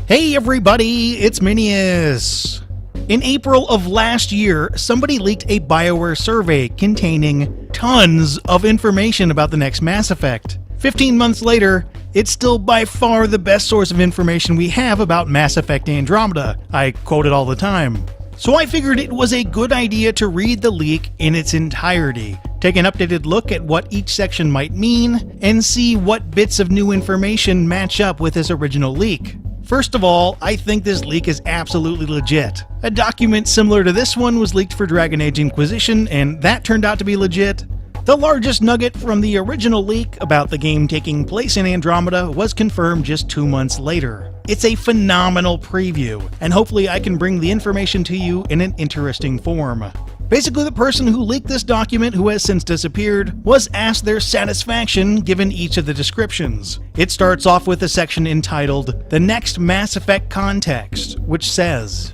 Hey everybody, it's Minius! In April of last year, somebody leaked a BioWare survey containing tons of information about the next Mass Effect. 15 months later, it's still by far the best source of information we have about Mass Effect Andromeda. I quote it all the time. So I figured it was a good idea to read the leak in its entirety, take an updated look at what each section might mean, and see what bits of new information match up with this original leak. First of all, I think this leak is absolutely legit. A document similar to this one was leaked for Dragon Age Inquisition, and that turned out to be legit. The largest nugget from the original leak about the game taking place in Andromeda was confirmed just 2 months later. It's a phenomenal preview, and hopefully I can bring the information to you in an interesting form. Basically, the person who leaked this document, who has since disappeared, was asked their satisfaction given each of the descriptions. It starts off with a section entitled, "The Next Mass Effect Context," which says,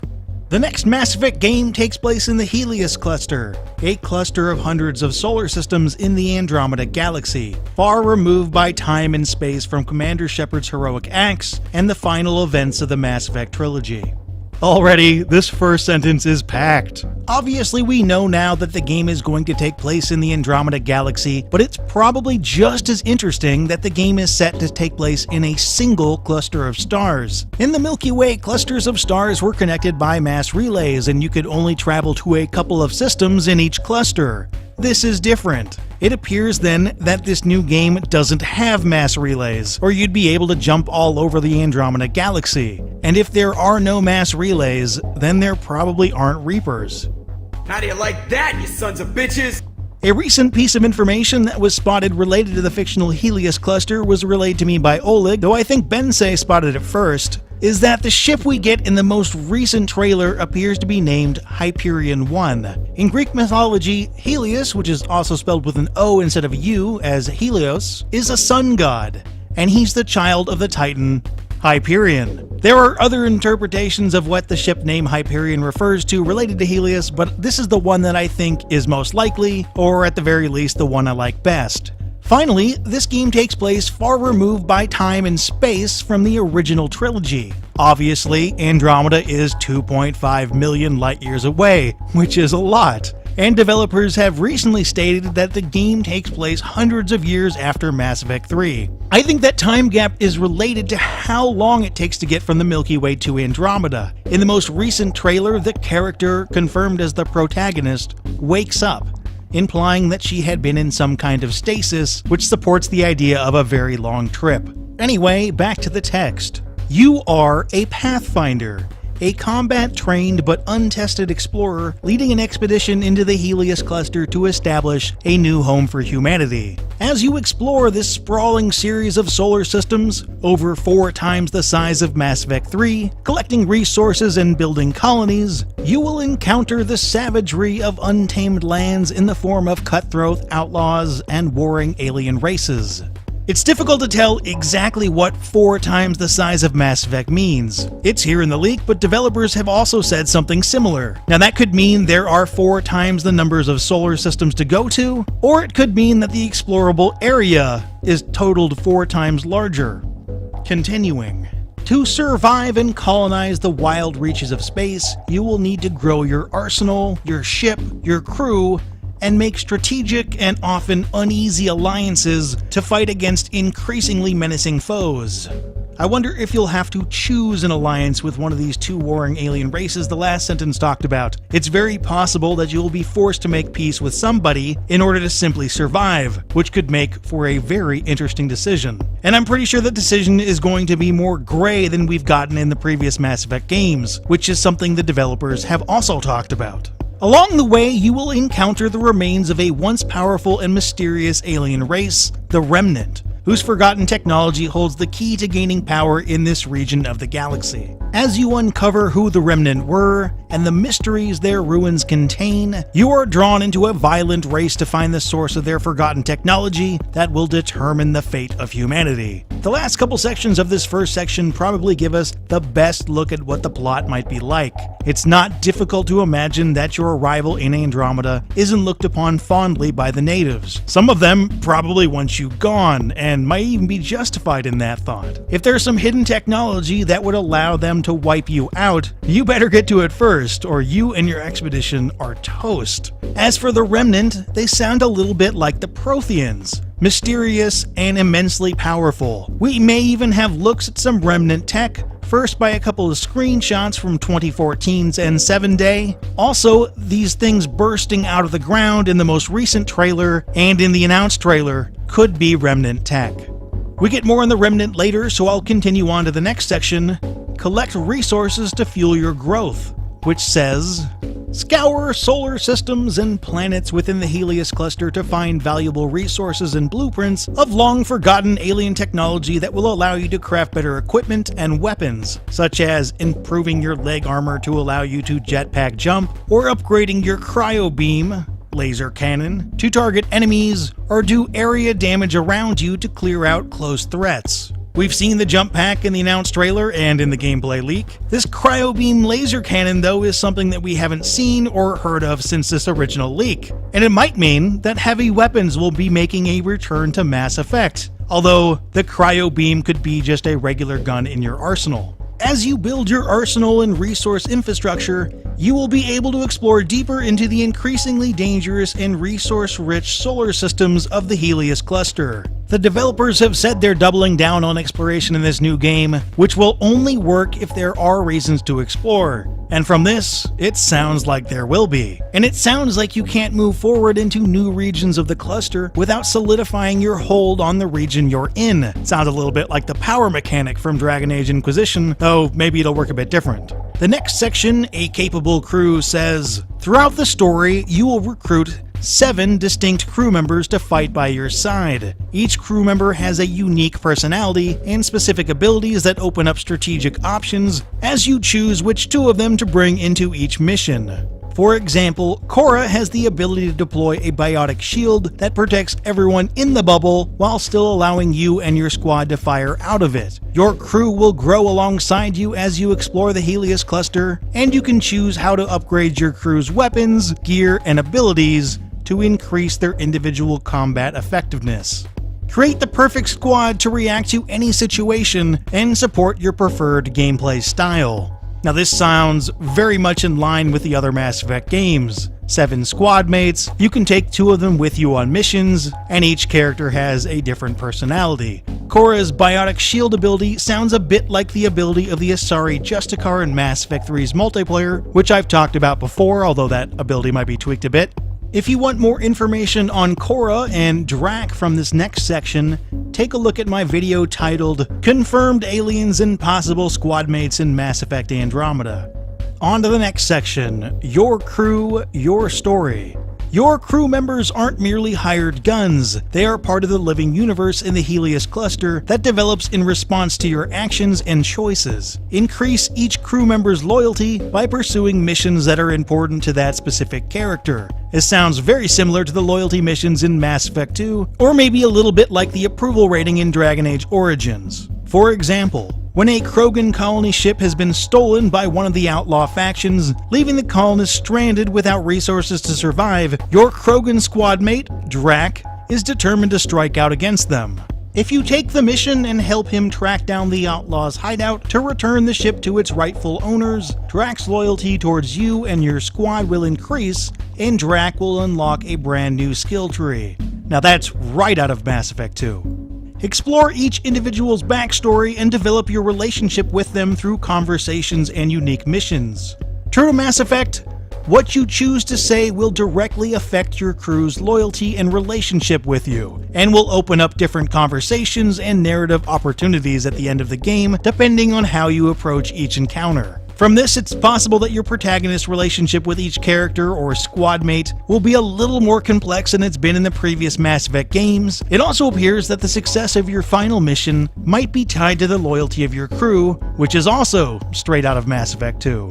"The next Mass Effect game takes place in the Helios Cluster, a cluster of hundreds of solar systems in the Andromeda Galaxy, far removed by time and space from Commander Shepard's heroic acts and the final events of the Mass Effect trilogy." Already, this first sentence is packed. Obviously, we know now that the game is going to take place in the Andromeda Galaxy, but it's probably just as interesting that the game is set to take place in a single cluster of stars. In the Milky Way, clusters of stars were connected by mass relays, and you could only travel to a couple of systems in each cluster. This is different. It appears then that this new game doesn't have mass relays, or you'd be able to jump all over the Andromeda Galaxy. And if there are no mass relays, then there probably aren't Reapers. How do you like that, you sons of bitches? A recent piece of information that was spotted related to the fictional Helios cluster was relayed to me by Oleg, though I think Bensei spotted it first, is that the ship we get in the most recent trailer appears to be named Hyperion 1. In Greek mythology, Helios, which is also spelled with an O instead of a U as Helios, is a sun god, and he's the child of the Titan Hyperion. There are other interpretations of what the ship name Hyperion refers to related to Helios, but this is the one that I think is most likely, or at the very least the one I like best. Finally, this game takes place far removed by time and space from the original trilogy. Obviously, Andromeda is 2.5 million light years away, which is a lot. And developers have recently stated that the game takes place hundreds of years after Mass Effect 3. I think that time gap is related to how long it takes to get from the Milky Way to Andromeda. In the most recent trailer, the character, confirmed as the protagonist, wakes up, implying that she had been in some kind of stasis, which supports the idea of a very long trip. Anyway, back to the text. You are a Pathfinder, a combat-trained but untested explorer leading an expedition into the Helios cluster to establish a new home for humanity. As you explore this sprawling series of solar systems, over 4 times the size of Mass Effect 3, collecting resources and building colonies, you will encounter the savagery of untamed lands in the form of cutthroat outlaws and warring alien races. It's difficult to tell exactly what 4 times the size of Mass Effect means. It's here in the leak, but developers have also said something similar. Now that could mean there are 4 times the numbers of solar systems to go to, or it could mean that the explorable area is totaled 4 times larger. Continuing. To survive and colonize the wild reaches of space, you will need to grow your arsenal, your ship, your crew, and make strategic and often uneasy alliances to fight against increasingly menacing foes. I wonder if you'll have to choose an alliance with one of these 2 warring alien races the last sentence talked about. It's very possible that you'll be forced to make peace with somebody in order to simply survive, which could make for a very interesting decision. And I'm pretty sure the decision is going to be more gray than we've gotten in the previous Mass Effect games, which is something the developers have also talked about. Along the way, you will encounter the remains of a once powerful and mysterious alien race, the Remnant, whose forgotten technology holds the key to gaining power in this region of the galaxy. As you uncover who the Remnant were and the mysteries their ruins contain, you are drawn into a violent race to find the source of their forgotten technology that will determine the fate of humanity. The last couple sections of this first section probably give us the best look at what the plot might be like. It's not difficult to imagine that your arrival in Andromeda isn't looked upon fondly by the natives. Some of them probably want you gone, and might even be justified in that thought. If there's some hidden technology that would allow them to wipe you out, you better get to it first, or you and your expedition are toast. As for the Remnant, they sound a little bit like the Protheans. Mysterious and immensely powerful. We may even have looks at some Remnant tech, first by a couple of screenshots from 2014's N7 Day. Also, these things bursting out of the ground in the most recent trailer and in the announced trailer could be Remnant tech. We get more on the Remnant later, so I'll continue on to the next section. Collect resources to fuel your growth, which says, scour solar systems and planets within the Helios cluster to find valuable resources and blueprints of long-forgotten alien technology that will allow you to craft better equipment and weapons, such as improving your leg armor to allow you to jetpack jump, or upgrading your cryo beam laser cannon to target enemies or do area damage around you to clear out close threats. We've seen the jump pack in the announced trailer and in the gameplay leak. This cryo beam laser cannon, though, is something that we haven't seen or heard of since this original leak, and it might mean that heavy weapons will be making a return to Mass Effect, although the cryo beam could be just a regular gun in your arsenal. As you build your arsenal and resource infrastructure, you will be able to explore deeper into the increasingly dangerous and resource-rich solar systems of the Helios cluster. The developers have said they're doubling down on exploration in this new game, which will only work if there are reasons to explore. And from this, it sounds like there will be. And it sounds like you can't move forward into new regions of the cluster without solidifying your hold on the region you're in. Sounds a little bit like the power mechanic from Dragon Age Inquisition, though maybe it'll work a bit different. The next section, A Capable Crew, says, throughout the story, you will recruit 7 distinct crew members to fight by your side. Each crew member has a unique personality and specific abilities that open up strategic options as you choose which 2 of them to bring into each mission. For example, Cora has the ability to deploy a biotic shield that protects everyone in the bubble while still allowing you and your squad to fire out of it. Your crew will grow alongside you as you explore the Helios cluster, and you can choose how to upgrade your crew's weapons, gear, and abilities to increase their individual combat effectiveness. Create the perfect squad to react to any situation and support your preferred gameplay style. Now this sounds very much in line with the other Mass Effect games. 7 squad mates, you can take 2 of them with you on missions, and each character has a different personality. Cora's biotic shield ability sounds a bit like the ability of the Asari Justicar in Mass Effect 3's multiplayer, which I've talked about before, although that ability might be tweaked a bit. If you want more information on Cora and Drac from this next section, take a look at my video titled Confirmed Aliens and Possible Squad Mates in Mass Effect Andromeda. On to the next section, Your Crew, Your Story. Your crew members aren't merely hired guns, they are part of the living universe in the Helios cluster that develops in response to your actions and choices. Increase each crew member's loyalty by pursuing missions that are important to that specific character. This sounds very similar to the loyalty missions in Mass Effect 2, or maybe a little bit like the approval rating in Dragon Age Origins. For example, when a Krogan colony ship has been stolen by one of the outlaw factions, leaving the colonists stranded without resources to survive, your Krogan squad mate, Drac, is determined to strike out against them. If you take the mission and help him track down the outlaw's hideout to return the ship to its rightful owners, Drac's loyalty towards you and your squad will increase, and Drac will unlock a brand new skill tree. Now that's right out of Mass Effect 2. Explore each individual's backstory and develop your relationship with them through conversations and unique missions. True to Mass Effect, what you choose to say will directly affect your crew's loyalty and relationship with you, and will open up different conversations and narrative opportunities at the end of the game depending on how you approach each encounter. From this, it's possible that your protagonist's relationship with each character or squad mate will be a little more complex than it's been in the previous Mass Effect games. It also appears that the success of your final mission might be tied to the loyalty of your crew, which is also straight out of Mass Effect 2.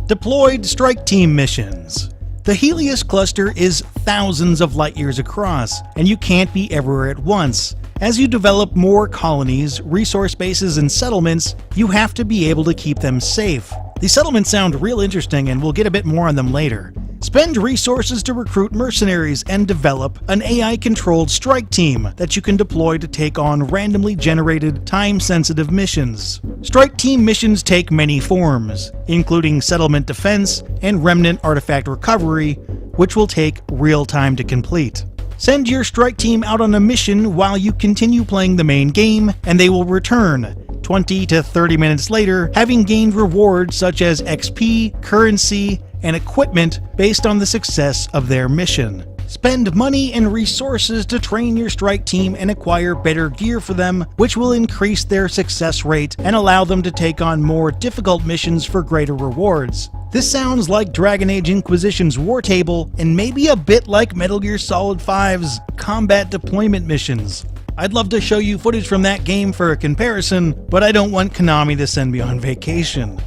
Deployed Strike Team missions. The Helios cluster is thousands of light years across, and you can't be everywhere at once. As you develop more colonies, resource bases, and settlements, you have to be able to keep them safe. These settlements sound real interesting, and we'll get a bit more on them later. Spend resources to recruit mercenaries and develop an AI-controlled strike team that you can deploy to take on randomly generated, time-sensitive missions. Strike team missions take many forms, including settlement defense and remnant artifact recovery, which will take real time to complete. Send your strike team out on a mission while you continue playing the main game, and they will return 20 to 30 minutes later, having gained rewards such as XP, currency, and equipment based on the success of their mission. Spend money and resources to train your strike team and acquire better gear for them, which will increase their success rate and allow them to take on more difficult missions for greater rewards. This sounds like Dragon Age Inquisition's War Table, and maybe a bit like Metal Gear Solid 5's combat deployment missions. I'd love to show you footage from that game for a comparison, but I don't want Konami to send me on vacation.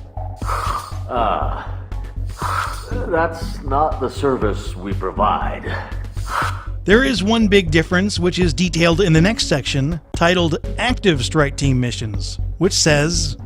That's not the service we provide. There is one big difference, which is detailed in the next section, titled Active Strike Team Missions, which says,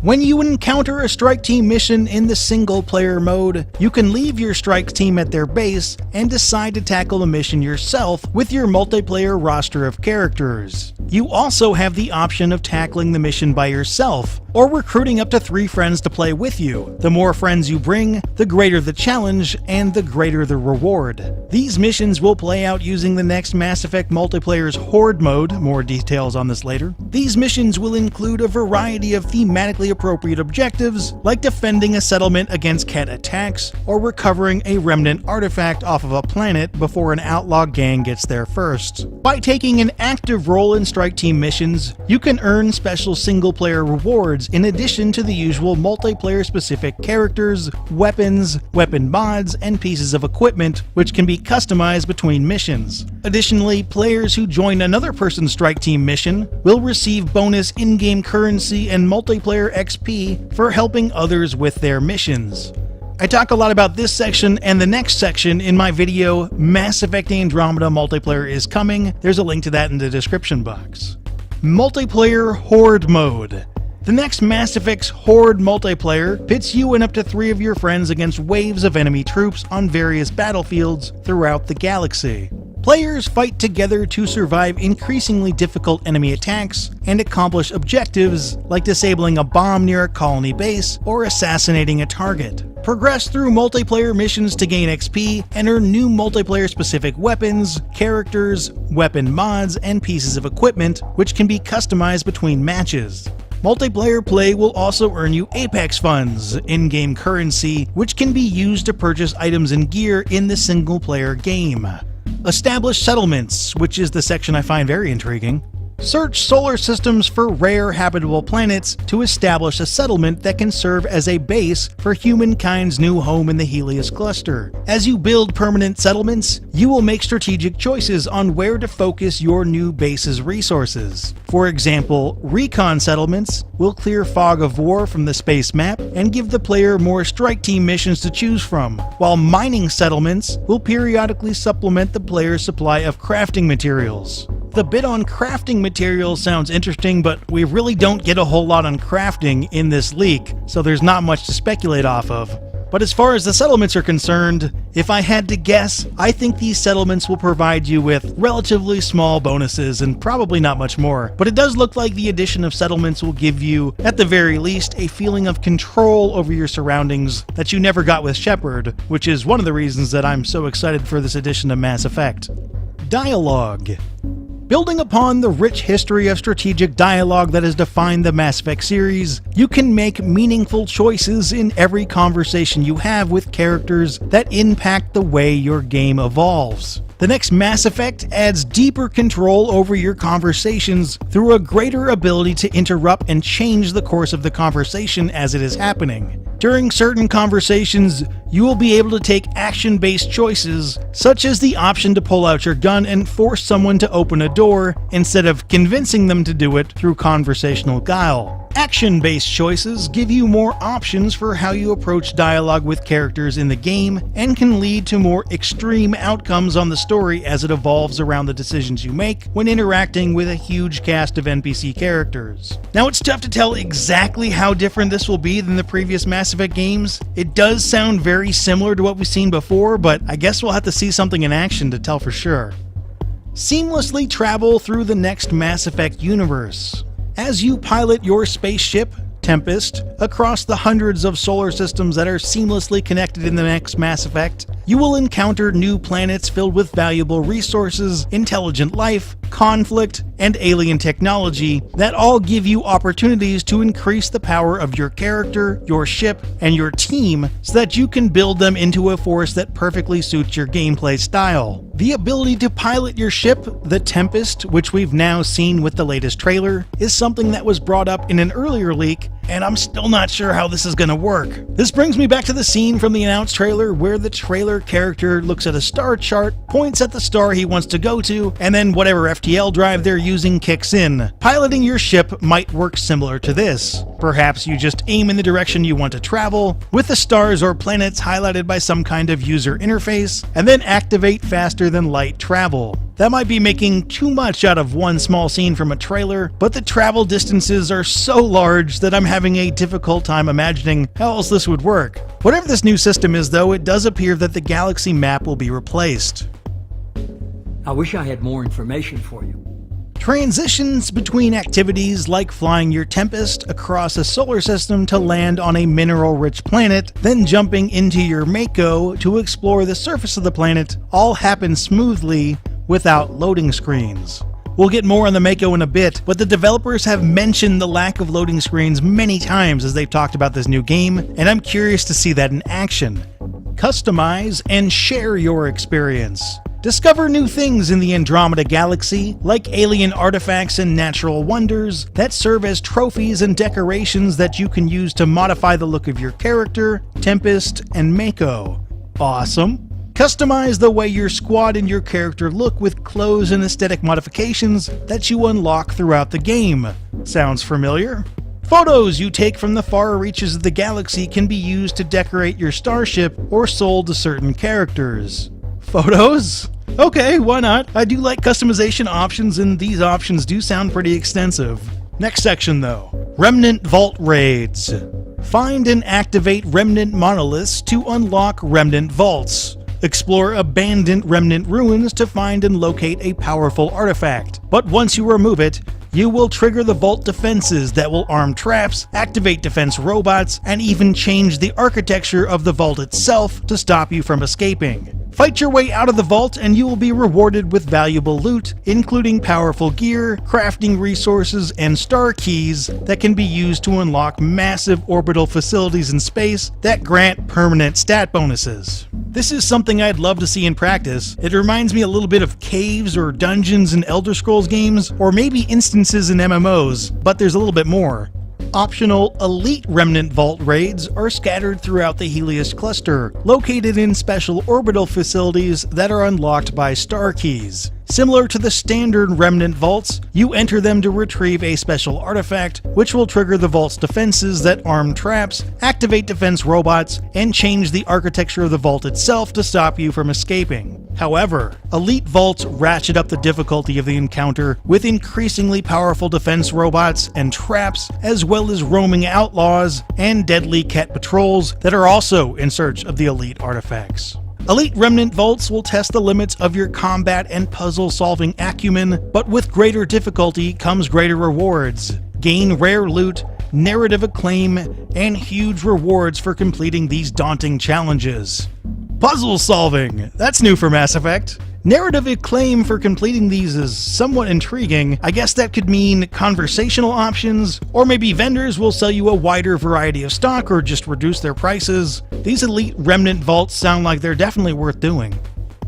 when you encounter a strike team mission in the single-player mode, you can leave your strike team at their base and decide to tackle the mission yourself with your multiplayer roster of characters. You also have the option of tackling the mission by yourself, or recruiting up to 3 friends to play with you. The more friends you bring, the greater the challenge and the greater the reward. These missions will play out using the next Mass Effect multiplayer's Horde mode, more details on this later. These missions will include a variety of thematically appropriate objectives, like defending a settlement against Ket attacks, or recovering a remnant artifact off of a planet before an outlaw gang gets there first. By taking an active role in strike team missions, you can earn special single-player rewards in addition to the usual multiplayer-specific characters, weapons, weapon mods, and pieces of equipment, which can be customized between missions. Additionally, players who join another person's strike team mission will receive bonus in-game currency and multiplayer XP for helping others with their missions. I talk a lot about this section and the next section in my video, Mass Effect Andromeda Multiplayer is Coming. There's a link to that in the description box. Multiplayer Horde Mode. The next Mass Effect's Horde multiplayer pits you and up to 3 of your friends against waves of enemy troops on various battlefields throughout the galaxy. Players fight together to survive increasingly difficult enemy attacks and accomplish objectives like disabling a bomb near a colony base or assassinating a target. Progress through multiplayer missions to gain XP and earn new multiplayer-specific weapons, characters, weapon mods, and pieces of equipment, which can be customized between matches. Multiplayer play will also earn you Apex funds, in-game currency, which can be used to purchase items and gear in the single-player game. Establish settlements, which is the section I find very intriguing. Search solar systems for rare habitable planets to establish a settlement that can serve as a base for humankind's new home in the Helios cluster. As you build permanent settlements, you will make strategic choices on where to focus your new base's resources. For example, recon settlements will clear fog of war from the space map and give the player more strike team missions to choose from, while mining settlements will periodically supplement the player's supply of crafting materials. The bit on crafting materials sounds interesting, but we really don't get a whole lot on crafting in this leak, so there's not much to speculate off of. But as far as the settlements are concerned, if I had to guess, I think these settlements will provide you with relatively small bonuses and probably not much more. But it does look like the addition of settlements will give you, at the very least, a feeling of control over your surroundings that you never got with Shepard, which is one of the reasons that I'm so excited for this edition of Mass Effect. Dialogue. Building upon the rich history of strategic dialogue that has defined the Mass Effect series, you can make meaningful choices in every conversation you have with characters that impact the way your game evolves. The next Mass Effect adds deeper control over your conversations through a greater ability to interrupt and change the course of the conversation as it is happening. During certain conversations, you will be able to take action-based choices, such as the option to pull out your gun and force someone to open a door instead of convincing them to do it through conversational guile. Action-based choices give you more options for how you approach dialogue with characters in the game and can lead to more extreme outcomes on the story as it evolves around the decisions you make when interacting with a huge cast of NPC characters. Now, it's tough to tell exactly how different this will be than the previous Mass Effect games. It does sound very similar to what we've seen before, but I guess we'll have to see something in action to tell for sure. Seamlessly travel through the next Mass Effect universe. As you pilot your spaceship, Tempest, across the hundreds of solar systems that are seamlessly connected in the next Mass Effect, you will encounter new planets filled with valuable resources, intelligent life, conflict, and alien technology that all give you opportunities to increase the power of your character, your ship, and your team so that you can build them into a force that perfectly suits your gameplay style. The ability to pilot your ship, the Tempest, which we've now seen with the latest trailer, is something that was brought up in an earlier leak, and I'm still not sure how this is going to work. This brings me back to the scene from the announced trailer where the trailer character looks at a star chart, points at the star he wants to go to, and then whatever FTL drive they're using kicks in. Piloting your ship might work similar to this. Perhaps you just aim in the direction you want to travel, with the stars or planets highlighted by some kind of user interface, and then activate faster than light travel. That might be making too much out of one small scene from a trailer, but the travel distances are so large that I'm having a difficult time imagining how else this would work. Whatever this new system is though, it does appear that the galaxy map will be replaced. I wish I had more information for you. Transitions between activities like flying your Tempest across a solar system to land on a mineral-rich planet, then jumping into your Mako to explore the surface of the planet, all happen smoothly without loading screens. We'll get more on the Mako in a bit, but the developers have mentioned the lack of loading screens many times as they've talked about this new game, and I'm curious to see that in action. Customize and share your experience. Discover new things in the Andromeda galaxy, like alien artifacts and natural wonders that serve as trophies and decorations that you can use to modify the look of your character, Tempest, and Mako. Awesome! Customize the way your squad and your character look with clothes and aesthetic modifications that you unlock throughout the game. Sounds familiar? Photos you take from the far reaches of the galaxy can be used to decorate your starship or sold to certain characters. Photos? Okay, why not? I do like customization options, and these options do sound pretty extensive. Next section though. Remnant Vault Raids. Find and activate Remnant monoliths to unlock Remnant Vaults. Explore abandoned Remnant ruins to find and locate a powerful artifact. But once you remove it, you will trigger the vault defenses that will arm traps, activate defense robots, and even change the architecture of the vault itself to stop you from escaping. Fight your way out of the vault and you will be rewarded with valuable loot, including powerful gear, crafting resources, and star keys that can be used to unlock massive orbital facilities in space that grant permanent stat bonuses. This is something I'd love to see in practice. It reminds me a little bit of caves or dungeons in Elder Scrolls games, or maybe instances in MMOs, but there's a little bit more. Optional Elite Remnant Vault raids are scattered throughout the Helios cluster, located in special orbital facilities that are unlocked by star keys. Similar to the standard Remnant Vaults, you enter them to retrieve a special artifact, which will trigger the vault's defenses that arm traps, activate defense robots, and change the architecture of the vault itself to stop you from escaping. However, Elite Vaults ratchet up the difficulty of the encounter with increasingly powerful defense robots and traps, as well as roaming outlaws and deadly Ket patrols that are also in search of the elite artifacts. Elite Remnant Vaults will test the limits of your combat and puzzle-solving acumen, but with greater difficulty comes greater rewards. Gain rare loot, narrative acclaim, and huge rewards for completing these daunting challenges. Puzzle solving! That's new for Mass Effect. Narrative acclaim for completing these is somewhat intriguing. I guess that could mean conversational options, or maybe vendors will sell you a wider variety of stock or just reduce their prices. These Elite Remnant Vaults sound like they're definitely worth doing.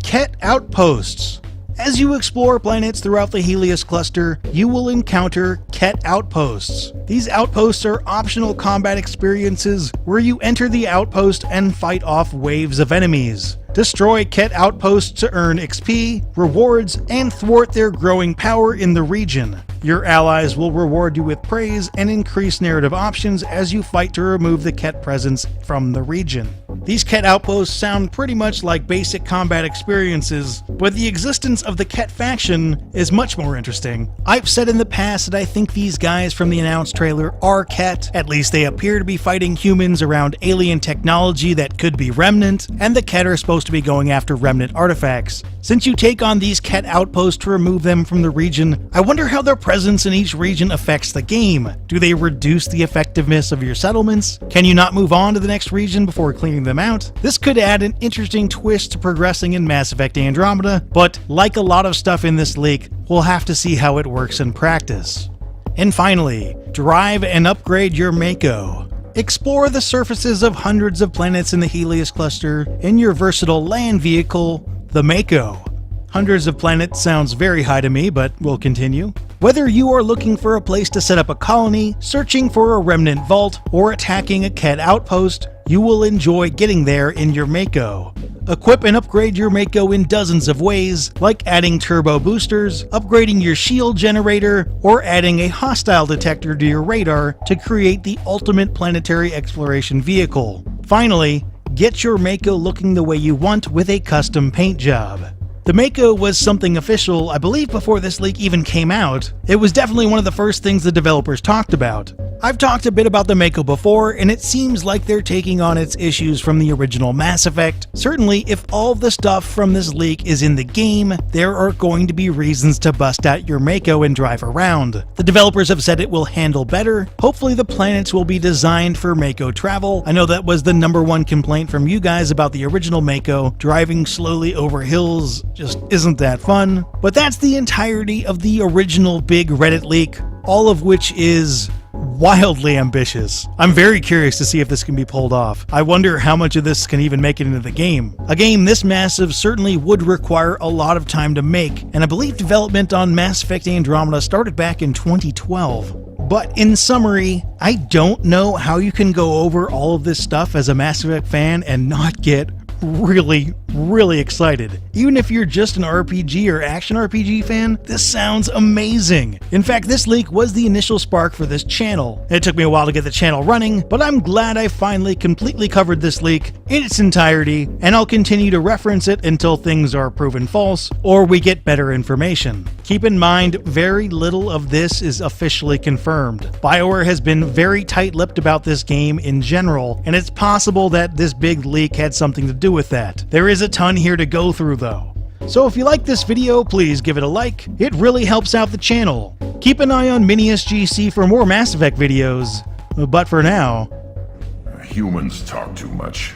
Ket Outposts. As you explore planets throughout the Helios cluster, you will encounter Ket outposts. These outposts are optional combat experiences where you enter the outpost and fight off waves of enemies. Destroy Ket outposts to earn XP, rewards, and thwart their growing power in the region. Your allies will reward you with praise and increase narrative options as you fight to remove the Ket presence from the region. These Ket outposts sound pretty much like basic combat experiences, but the existence of the Ket faction is much more interesting. I've said in the past that I think these guys from the announced trailer are Ket, at least they appear to be fighting humans around alien technology that could be Remnant, and the Ket are supposed to be going after Remnant artifacts. Since you take on these Ket outposts to remove them from the region, I wonder how their presence in each region affects the game. Do they reduce the effectiveness of your settlements? Can you not move on to the next region before clearing them out? This could add an interesting twist to progressing in Mass Effect Andromeda, but like a lot of stuff in this leak, we'll have to see how it works in practice. And finally, drive and upgrade your Mako. Explore the surfaces of hundreds of planets in the Helios cluster in your versatile land vehicle, the Mako. Hundreds of planets sounds very high to me, but we'll continue. Whether you are looking for a place to set up a colony, searching for a Remnant vault, or attacking a Ket outpost, you will enjoy getting there in your Mako. Equip and upgrade your Mako in dozens of ways, like adding turbo boosters, upgrading your shield generator, or adding a hostile detector to your radar to create the ultimate planetary exploration vehicle. Finally, get your Mako looking the way you want with a custom paint job. The Mako was something official, I believe, before this leak even came out. It was definitely one of the first things the developers talked about. I've talked a bit about the Mako before, and it seems like they're taking on its issues from the original Mass Effect. Certainly, if all the stuff from this leak is in the game, there are going to be reasons to bust out your Mako and drive around. The developers have said it will handle better. Hopefully the planets will be designed for Mako travel. I know that was the #1 complaint from you guys about the original Mako. Driving slowly over hills just isn't that fun. But that's the entirety of the original big Reddit leak, all of which is wildly ambitious. I'm very curious to see if this can be pulled off. I wonder how much of this can even make it into the game. A game this massive certainly would require a lot of time to make, and I believe development on Mass Effect Andromeda started back in 2012. But in summary, I don't know how you can go over all of this stuff as a Mass Effect fan and not get really excited. Even if you're just an RPG or action RPG fan, this sounds amazing. In fact, this leak was the initial spark for this channel. It took me a while to get the channel running, but I'm glad I finally completely covered this leak in its entirety, and I'll continue to reference it until things are proven false or we get better information. Keep in mind, very little of this is officially confirmed. BioWare has been very tight-lipped about this game in general, and it's possible that this big leak had something to do with that. There is a ton here to go through though. So if you like this video, please give it a like. It really helps out the channel. Keep an eye on MiniSGC for more Mass Effect videos. But for now... Humans talk too much.